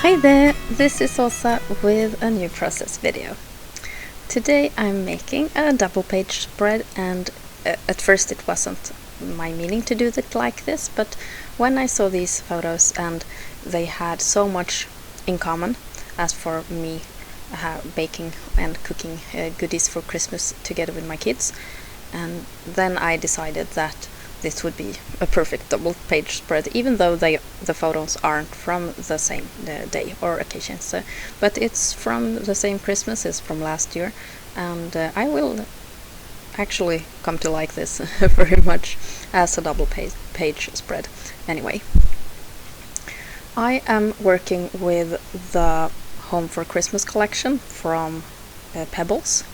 Hi there, this is Åsa with a new process video. Today I'm making a double page spread, and at first it wasn't my meaning to do it like this, but when I saw these photos and they had so much in common, as for me baking and cooking goodies for Christmas together with my kids, and then I decided that this would be a perfect double page spread, even though the photos aren't from the same day or occasion. But it's from the same Christmas, it's from last year, and I will actually come to like this very much as a double page spread. Anyway, I am working with the Home for Christmas collection from Pebbles.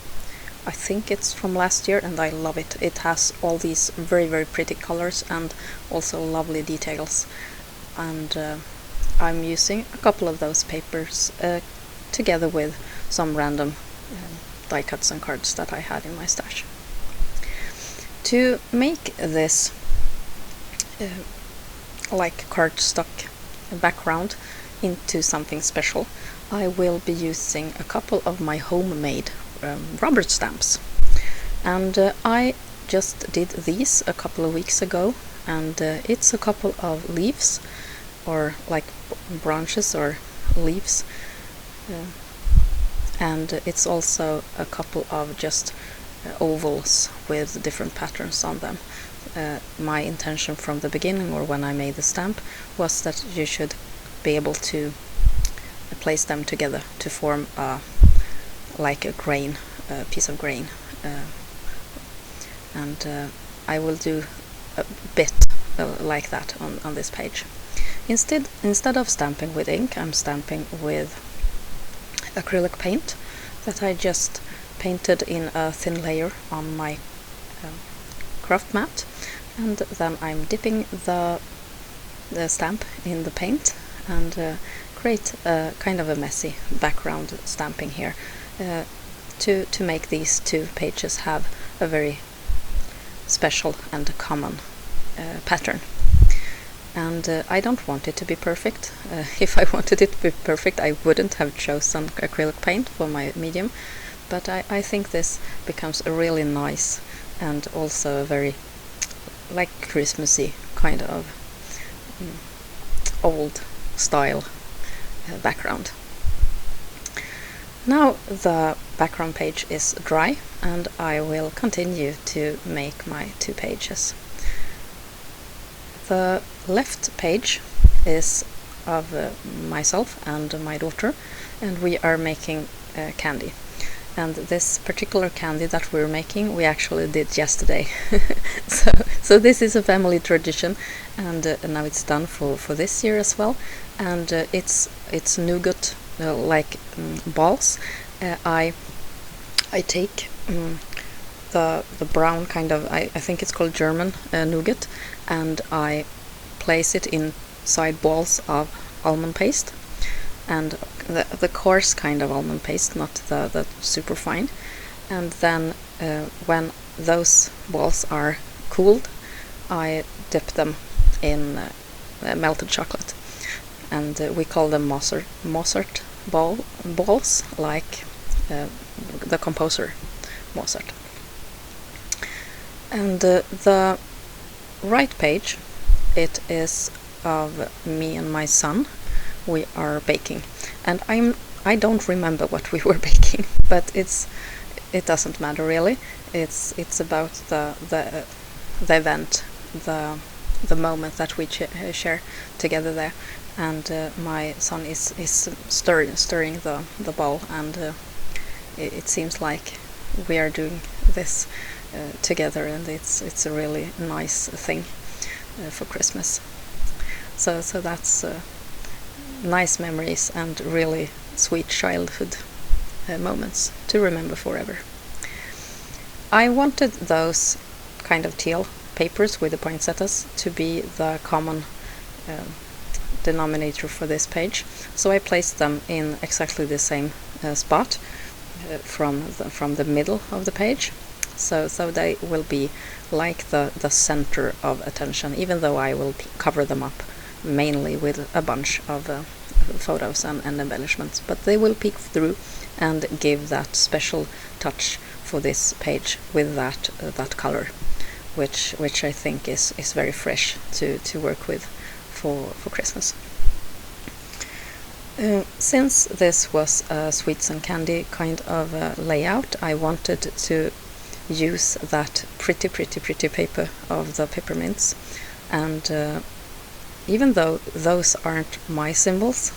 I think it's from last year and I love it. It has all these very pretty colors and also lovely details, and I'm using a couple of those papers together with some random die cuts and cards that I had in my stash. To make this like cardstock background into something special, I will be using a couple of my homemade rubber stamps, and I just did these a couple of weeks ago, and it's a couple of leaves, or like branches or leaves, and it's also a couple of just ovals with different patterns on them. My intention from the beginning, or when I made the stamp, was that you should be able to place them together to form like a grain, a piece of grain, and I will do a bit like that on this page. Instead of stamping with ink, I'm stamping with acrylic paint that I just painted in a thin layer on my craft mat, and then I'm dipping the stamp in the paint and create a kind of a messy background stamping here to make these two pages have a very special and common pattern. And I don't want it to be perfect. If I wanted it to be perfect, I wouldn't have chosen acrylic paint for my medium, but I think this becomes a really nice and also a very like Christmassy kind of old style background. Now the background page is dry, and I will continue to make my two pages. The left page is of myself and my daughter, and we are making candy. And this particular candy that we're making, we actually did yesterday. so this is a family tradition, and now it's done for this year as well. And it's nougat like balls. I take the brown kind of, I think it's called German nougat, and I place it inside balls of almond paste, and the coarse kind of almond paste, not the super fine. And then when those balls are cooled, I dip them in melted chocolate, and we call them Mozart balls, like the composer Mozart. And the right page, it is of me and my son. We are baking, and I don't remember what we were baking, but it doesn't matter really. It's about the event, the moment that we share together there. And my son is stirring the bowl, and it seems like we are doing this together, and it's a really nice thing for Christmas. So that's nice memories and really sweet childhood moments to remember forever. I wanted those kind of teal papers with the poinsettias to be the common denominator for this page, so I placed them in exactly the same spot from the middle of the page, so they will be like the center of attention, even though I will cover them up mainly with a bunch of photos and embellishments, but they will peek through and give that special touch for this page with that color, which I think is very fresh to work with for Christmas. Since this was a sweets and candy kind of layout, I wanted to use that pretty paper of the peppermints, and even though those aren't my symbols,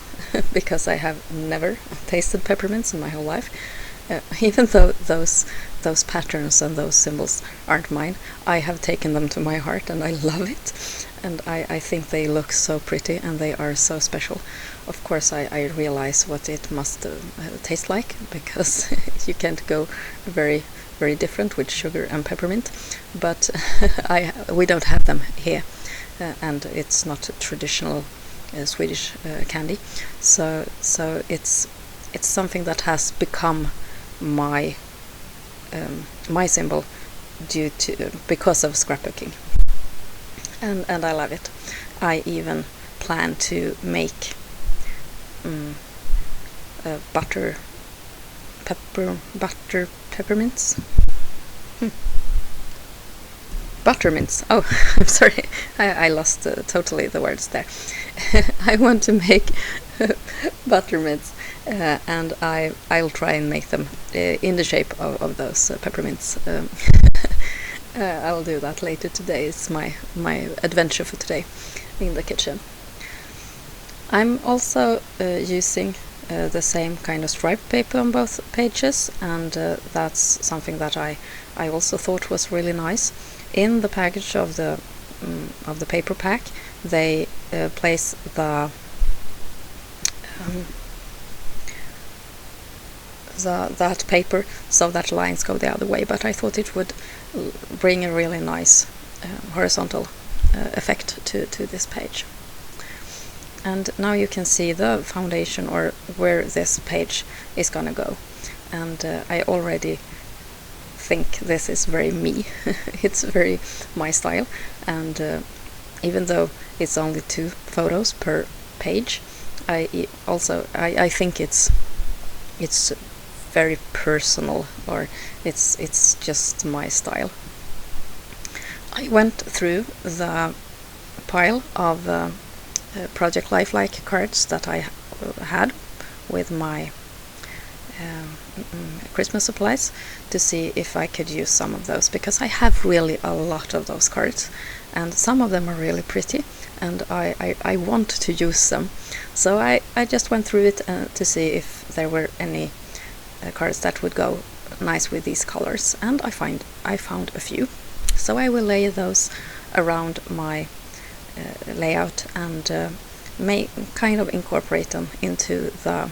because I have never tasted peppermints in my whole life, even though those patterns and those symbols aren't mine, I have taken them to my heart and I love it, and I think they look so pretty and they are so special. Of course I realize what it must taste like, because you can't go very different with sugar and peppermint, but we don't have them here, and it's not a traditional Swedish candy, so it's something that has become my symbol because of scrapbooking, and I love it. I even plan to make peppermints. Buttermints. Oh, I'm sorry, I lost totally the words there. I want to make buttermints, and I'll try and make them in the shape of those peppermints. I'll do that later today. It's my adventure for today in the kitchen. I'm also using the same kind of striped paper on both pages, and that's something that I also thought was really nice. In the package of the paper pack, they place that paper so that lines go the other way, but I thought it would bring a really nice horizontal effect to this page. And now you can see the foundation, or where this page is gonna go, and I already think this is very me. It's very my style, and even though it's only 2 photos per page, I think it's very personal, or it's just my style. I went through the pile of Project Lifelike cards that I had with my Christmas supplies, to see if I could use some of those, because I have really a lot of those cards, and some of them are really pretty, and I want to use them. So I just went through it to see if there were any cards that would go nice with these colors, and I found a few. So I will lay those around my layout and may kind of incorporate them into the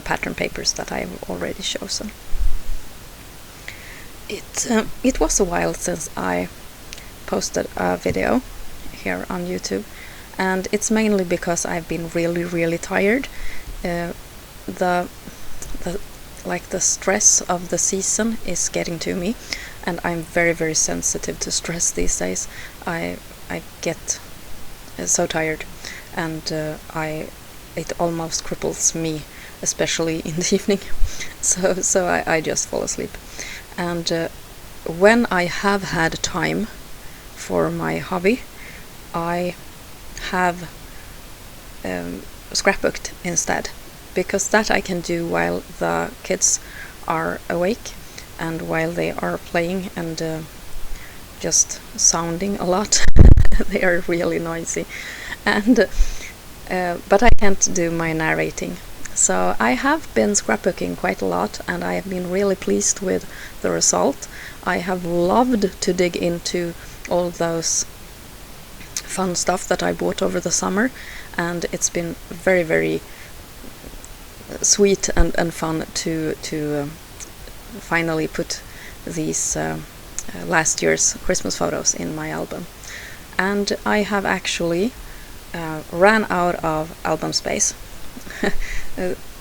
pattern papers that I have already chosen. It was a while since I posted a video here on YouTube, and it's mainly because I've been really tired. The stress of the season is getting to me, and I'm very sensitive to stress these days. I get so tired, and it almost cripples me, especially in the evening. So I just fall asleep. And when I have had time for my hobby, I have scrapbooked instead, because that I can do while the kids are awake and while they are playing and just sounding a lot. They are really noisy, and but I can't do my narrating. So I have been scrapbooking quite a lot, and I have been really pleased with the result. I have loved to dig into all those fun stuff that I bought over the summer, and it's been very sweet and fun to finally put these last year's Christmas photos in my album. And I have actually ran out of album space.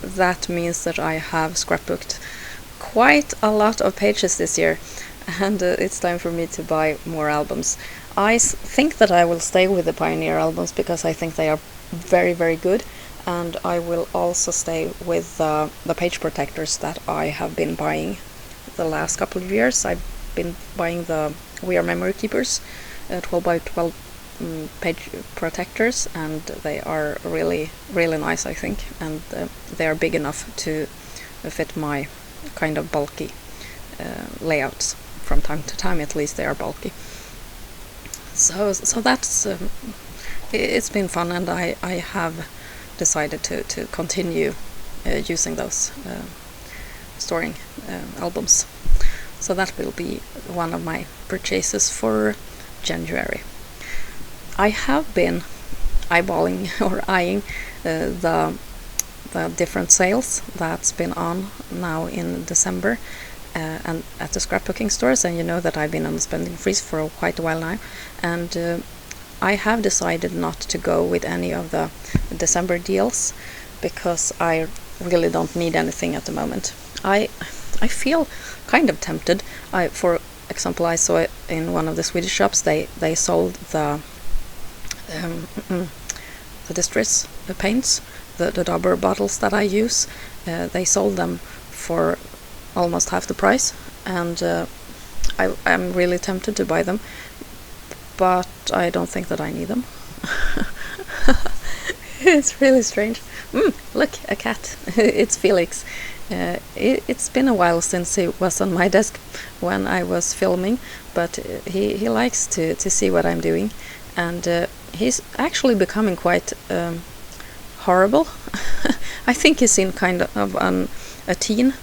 That means that I have scrapbooked quite a lot of pages this year, and it's time for me to buy more albums. I think that I will stay with the Pioneer albums because I think they are very good, and I will also stay with the page protectors that I have been buying the last couple of years. I've been buying the We Are Memory Keepers 12 by 12 page protectors, and they are really nice, I think, and they are big enough to fit my kind of bulky layouts. From time to time, at least, they are bulky. So that's it's been fun, and I have decided to continue using those storing albums. So that will be one of my purchases for January. I have been eyeballing or eyeing the different sales that's been on now in December and at the scrapbooking stores, and you know that I've been on the spending freeze for quite a while now, and I have decided not to go with any of the December deals because I really don't need anything at the moment. I feel kind of tempted. For example, I saw it in one of the Swedish shops. They sold the distress paints, the Dabur bottles that I use. They sold them for almost half the price, and I'm really tempted to buy them, but I don't think that I need them. It's really strange. Look, a cat. It's Felix. It's been a while since he was on my desk when I was filming, but he likes to see what I'm doing, and he's actually becoming quite horrible. I think he's in kind of a teen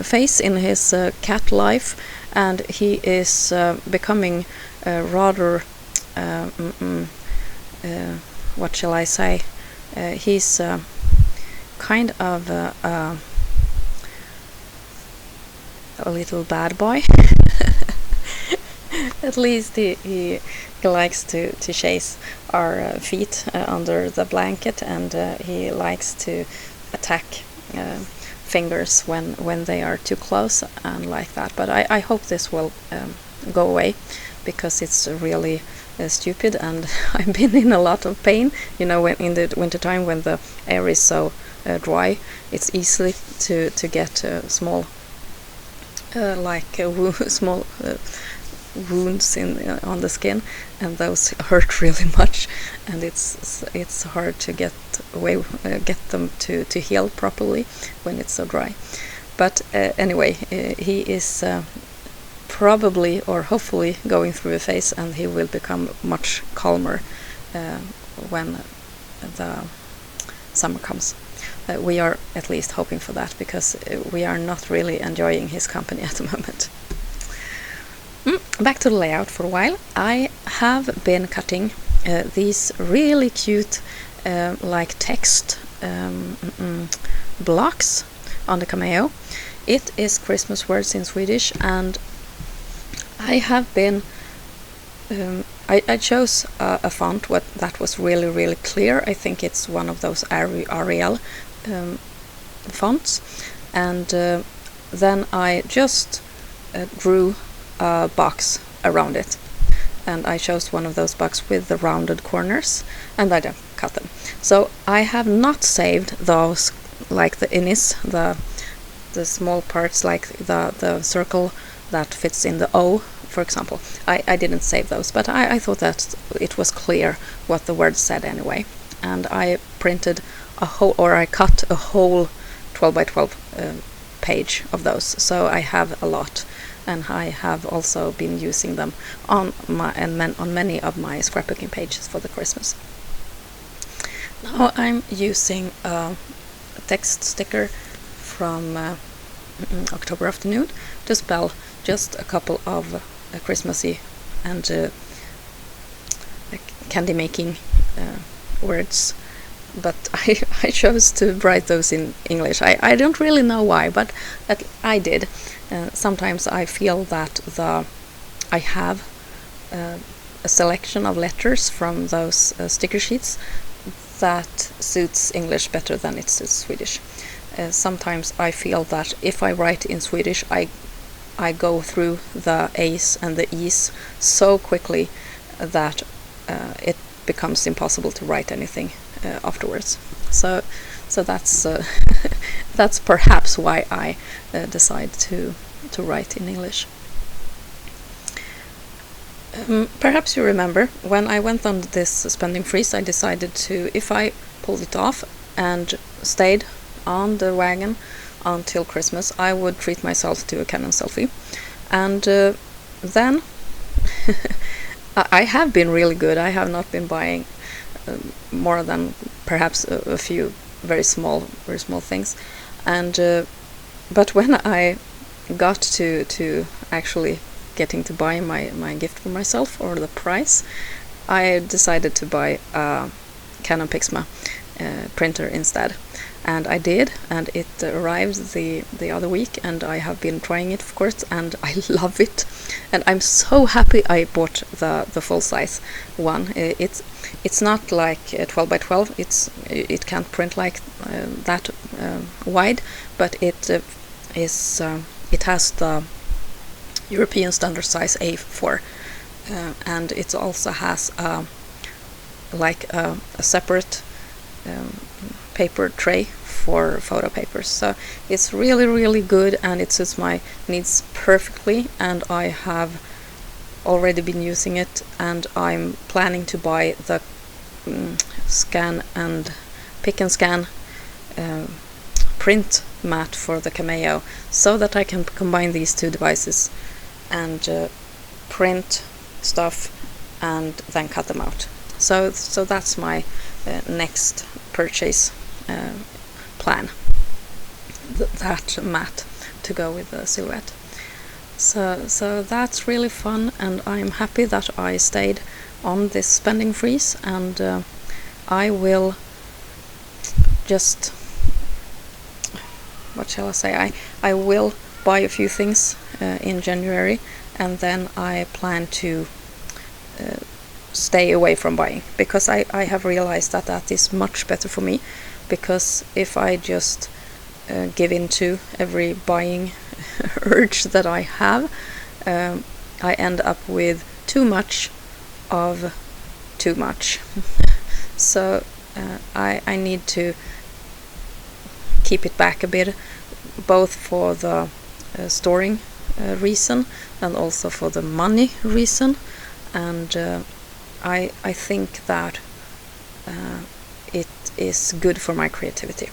phase in his cat life, and he is becoming rather what shall I say, he's kind of a little bad boy. At least he likes to chase our feet under the blanket, and he likes to attack fingers when they are too close and like that. But I hope this will go away, because it's really stupid, and I've been in a lot of pain. You know, when in the winter time, when the air is so dry, it's easy to get small small wounds on the skin, and those hurt really much, and it's hard to get them to heal properly when it's so dry. But anyway, he is probably or hopefully going through a phase, and he will become much calmer when the summer comes. We are at least hoping for that, because we are not really enjoying his company at the moment. Back to the layout for a while. I have been cutting these really cute like text blocks on the Cameo. It is Christmas words in Swedish, and I have been I chose a font that was really clear. I think it's one of those Arial fonts, and then I just drew a box around it, and I chose one of those boxes with the rounded corners, and I then cut them. So I have not saved those, like the innis, the small parts, like the circle that fits in the O, for example. I didn't save those, but I thought that it was clear what the word said anyway, and I printed a whole, or I cut a whole 12 by 12 page of those, so I have a lot, and I have also been using them on many of my scrapbooking pages for the Christmas. Now I'm using a text sticker from October Afternoon to spell just a couple of Christmassy and candy making words, but I chose to write those in English. I don't really know why, but I did. Sometimes I feel that I have a selection of letters from those sticker sheets that suits English better than it suits Swedish. Sometimes I feel that if I write in Swedish, I go through the A's and the E's so quickly that it becomes impossible to write anything afterwards. So that's that's perhaps why I decide to write in English. Perhaps you remember when I went on this spending freeze, I decided to, if I pulled it off and stayed on the wagon until Christmas, I would treat myself to a Canon selfie. And then I have been really good. I have not been buying more than perhaps a few very small things. And but when I got to actually getting to buy my gift for myself, or the price, I decided to buy a Canon Pixma printer instead. And I did, and it arrived the other week, and I have been trying it, of course, and I love it. And I'm so happy I bought the full size one. It's not like 12 by 12. It can't print like that wide, but it has the European standard size A4, and it also has like a separate paper tray for photo papers. So it's really good, and it suits my needs perfectly, and I have already been using it, and I'm planning to buy the scan and pick and scan print mat for the Cameo, so that I can combine these two devices and print stuff and then cut them out. So that's my next purchase plan, that mat to go with the silhouette. So that's really fun, and I'm happy that I stayed on this spending freeze, and I will just, what shall I say, I will buy a few things in January, and then I plan to stay away from buying, because I have realized that is much better for me, because if I just give in to every buying urge that I have, I end up with too much of too much. So I need to keep it back a bit, both for the storing reason and also for the money reason, and I think that it is good for my creativity.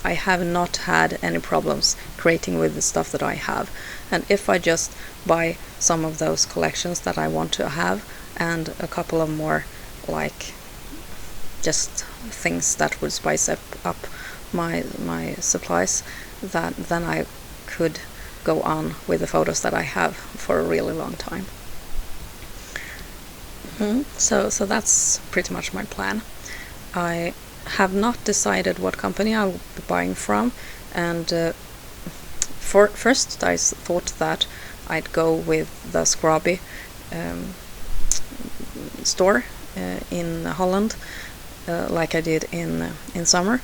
I have not had any problems creating with the stuff that I have, and if I just buy some of those collections that I want to have and a couple of more, like just things that would spice up my supplies, that then I could go on with the photos that I have for a really long time. So that's pretty much my plan. I have not decided what company I'll be buying from, and first I thought that I'd go with the Scrapbook store in Holland, like I did in summer,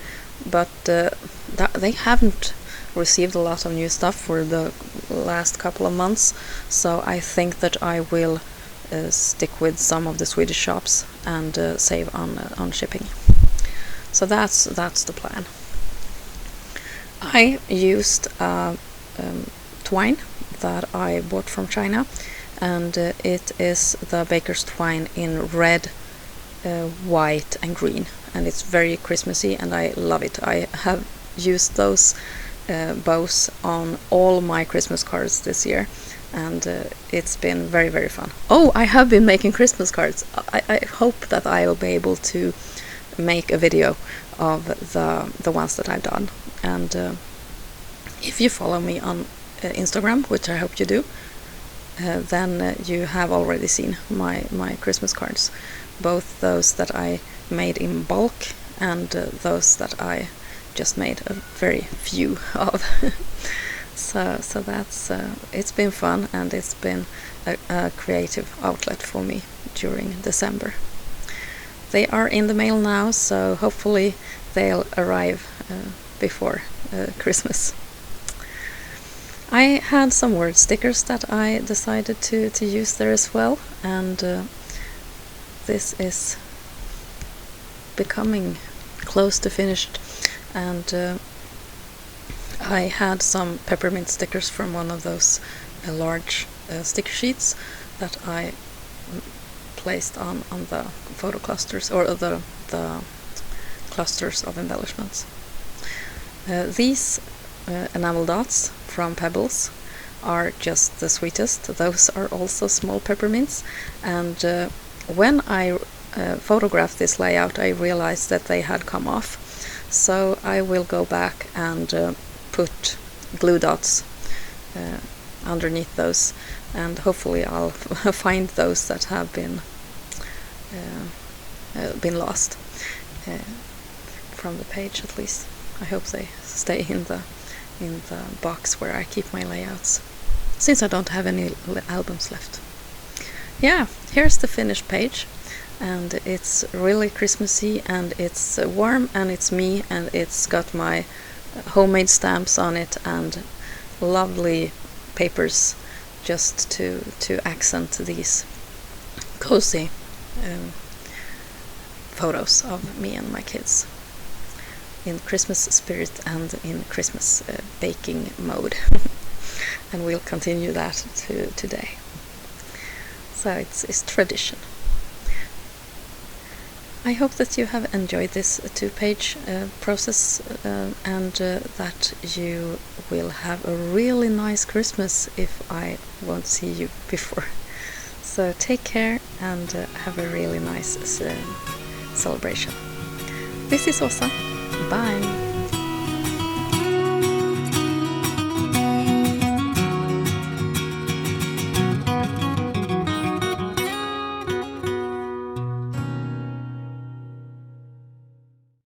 but they haven't received a lot of new stuff for the last couple of months, so I think that I will stick with some of the Swedish shops and save on shipping. So that's the plan. I used twine that I bought from China, and it is the baker's twine in red, white and green, and it's very Christmassy, and I love it. I have used those bows on all my Christmas cards this year, and it's been very fun. Oh, I have been making Christmas cards. I hope that I will be able to make a video of the ones that I've done, and if you follow me on Instagram, which I hope you do, then you have already seen my Christmas cards, both those that I made in bulk and those that I just made a very few of. So that's it's been fun, and it's been a creative outlet for me during December. They are in the mail now, so hopefully they'll arrive before Christmas. I had some word stickers that I decided to use there as well, and this is becoming close to finished. and I had some peppermint stickers from one of those large sticker sheets that I placed on the photo clusters, or the clusters of embellishments. These enamel dots from Pebbles are just the sweetest. Those are also small peppermints, and when I photographed this layout, I realized that they had come off, so I will go back and put glue dots underneath those, and hopefully I'll find those that have been lost from the page. At least I hope they stay in the box where I keep my layouts, since I don't have any albums left. Yeah, here's the finished page, and it's really Christmassy, and it's warm, and it's me, and it's got my homemade stamps on it and lovely papers just to accent these cozy photos of me and my kids in Christmas spirit and in Christmas baking mode. And we'll continue that today. So it's tradition. I hope that you have enjoyed this two-page process, and that you will have a really nice Christmas if I won't see you before. So take care and have a really nice celebration. This is Åsa. Bye!